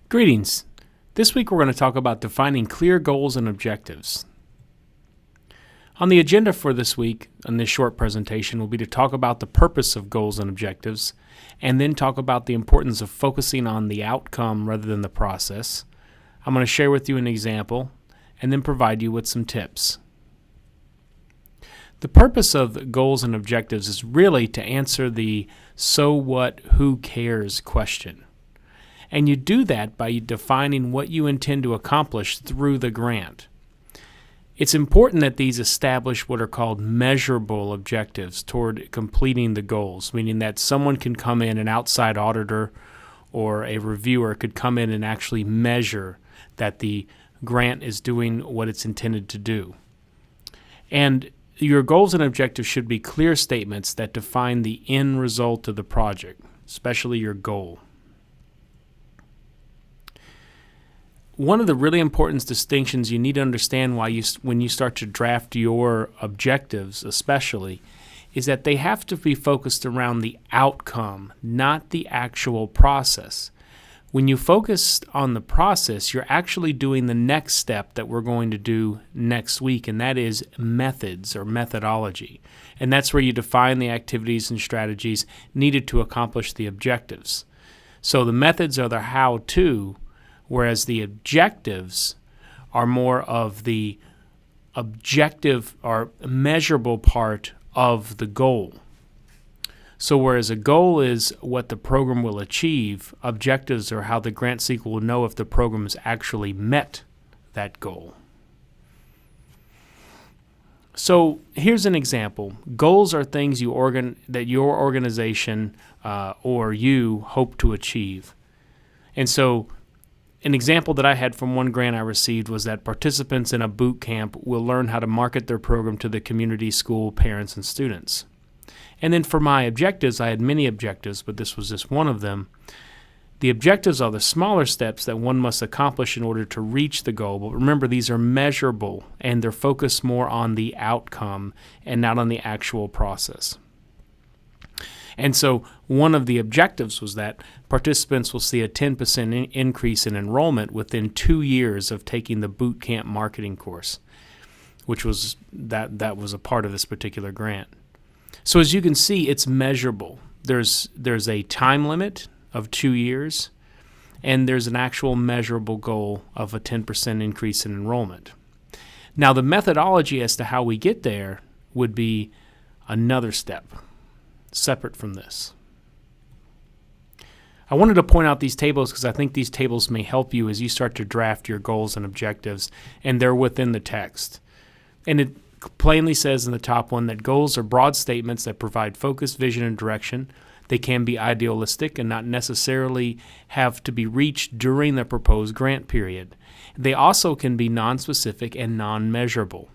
Greetings. This week we're going to talk about defining clear goals and objectives. On the agenda for this week, in this short presentation, will be to talk about the purpose of goals and objectives, and then talk about the importance of focusing on the outcome rather than the process. I'm going to share with you an example, and then provide you with some tips. The purpose of goals and objectives is really to answer the so what, who cares question. And you do that by defining what you intend to accomplish through the grant. It's important that these establish what are called measurable objectives toward completing the goals, meaning that someone can come in, an outside auditor or a reviewer could come in and actually measure that the grant is doing what it's intended to do. And your goals and objectives should be clear statements that define the end result of the project, especially your goal. One of the really important distinctions you need to understand when you start to draft your objectives especially is that they have to be focused around the outcome, not the actual process. When you focus on the process, you're actually doing the next step that we're going to do next week, and that is methods or methodology. And that's where you define the activities and strategies needed to accomplish the objectives. So the methods are the how-to, whereas the objectives are more of the objective or measurable part of the goal. So whereas a goal is what the program will achieve, objectives are how the grant seeker will know if the program has actually met that goal. So here's an example. Goals are things that your organization or you hope to achieve. And so an example that I had from one grant I received was that participants in a boot camp will learn how to market their program to the community, school, parents, and students. And then for my objectives, I had many objectives, but this was just one of them. The objectives are the smaller steps that one must accomplish in order to reach the goal. But remember, these are measurable, and they're focused more on the outcome and not on the actual process. And so one of the objectives was that participants will see a 10% increase in enrollment within 2 years of taking the boot camp marketing course, which was that was a part of this particular grant. So as you can see, it's measurable. There's a time limit of 2 years, and there's an actual measurable goal of a 10% increase in enrollment. Now the methodology as to how we get there would be another step, separate from this. I wanted to point out these tables because I think these tables may help you as you start to draft your goals and objectives, and they're within the text. And it plainly says in the top one that goals are broad statements that provide focus, vision, and direction. They can be idealistic and not necessarily have to be reached during the proposed grant period. They also can be nonspecific and non-measurable,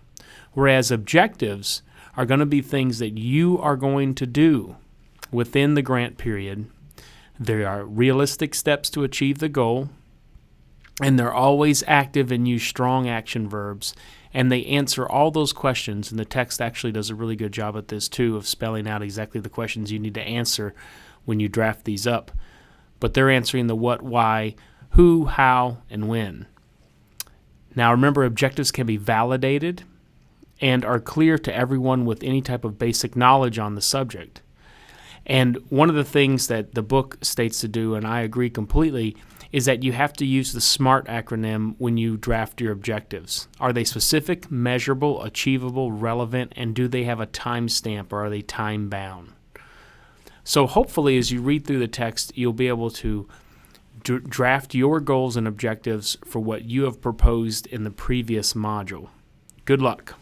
whereas objectives are going to be things that you are going to do within the grant period. There are realistic steps to achieve the goal, and they're always active and use strong action verbs, and they answer all those questions, and the text actually does a really good job at this too, of spelling out exactly the questions you need to answer when you draft these up. But they're answering the what, why, who, how, and when. Now remember, objectives can be validated and are clear to everyone with any type of basic knowledge on the subject. And one of the things that the book states to do, and I agree completely, is that you have to use the SMART acronym when you draft your objectives. Are they specific, measurable, achievable, relevant, and do they have a time stamp or are they time bound? So hopefully as you read through the text, you'll be able to draft your goals and objectives for what you have proposed in the previous module. Good luck.